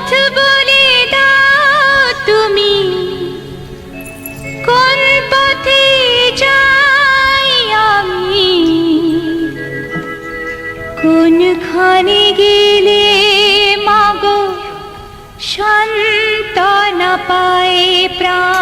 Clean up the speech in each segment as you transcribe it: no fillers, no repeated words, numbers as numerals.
পথ বলে দাও তুমি কোন পথে যাই আমি, কোনখানে গেলে মাগো সান্ত্বনা পায় প্রাণ।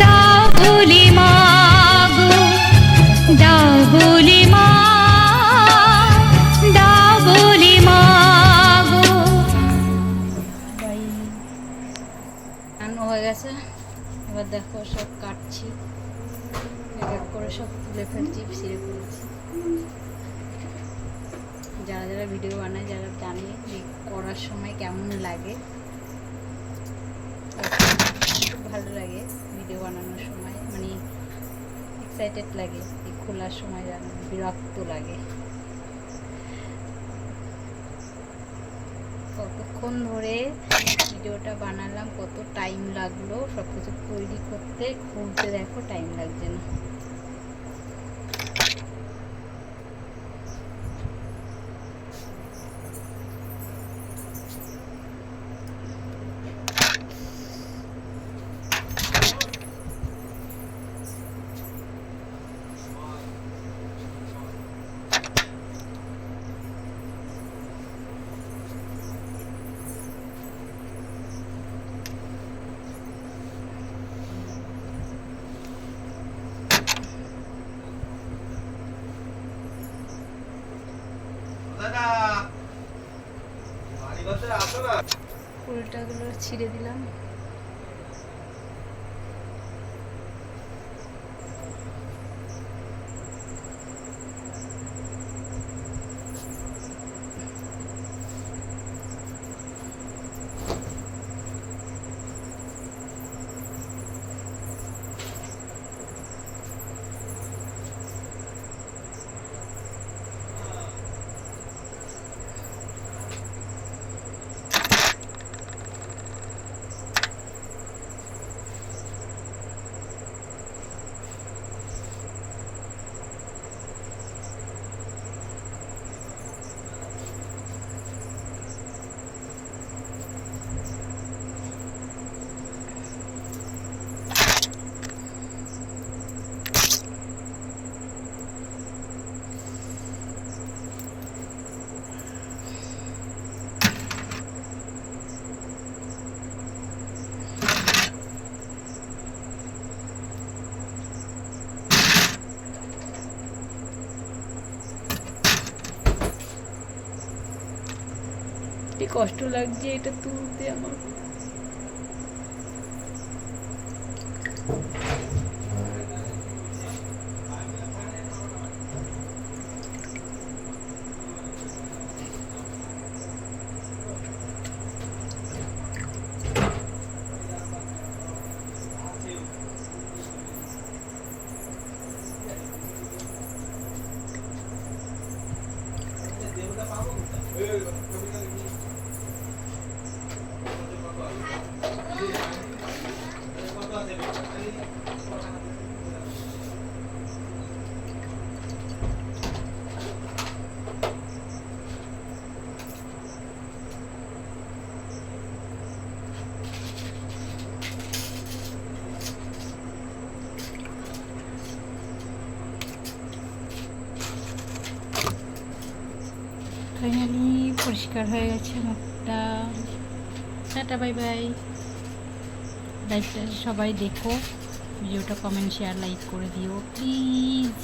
দাও বলি মাগো। বানানো হয়ে গেছে। এবার দেখো সব কাটছি, এক এক করে সব তুলে ফেলছি, ছিঁড়ে ফেলছি। যারা যারা ভিডিও বানায় যারা জানে যে করার সময় কেমন লাগে, খুব ভালো লাগে ভিডিও বানানোর সময়, মানে এক্সাইটেড লাগে। এই খোলার সময় যেন বিরক্ত লাগে। কতক্ষণ ধরে ভিডিওটা বানালাম, কত টাইম লাগলো সব কিছু তৈরি করতে, খুলতে দেখো টাইম লাগছে না। উল্টাগুলো ছিঁড়ে দিলাম। কি কষ্ট লাগছে এটা তুলতে আমার। ফাইনালি পরিষ্কার হয়ে গেছে মুখটা। Tata, bye bye. লাইভটা সবাই দেখো, ভিডিওটা কমেন্ট শেয়ার লাইক করে দিও প্লিজ।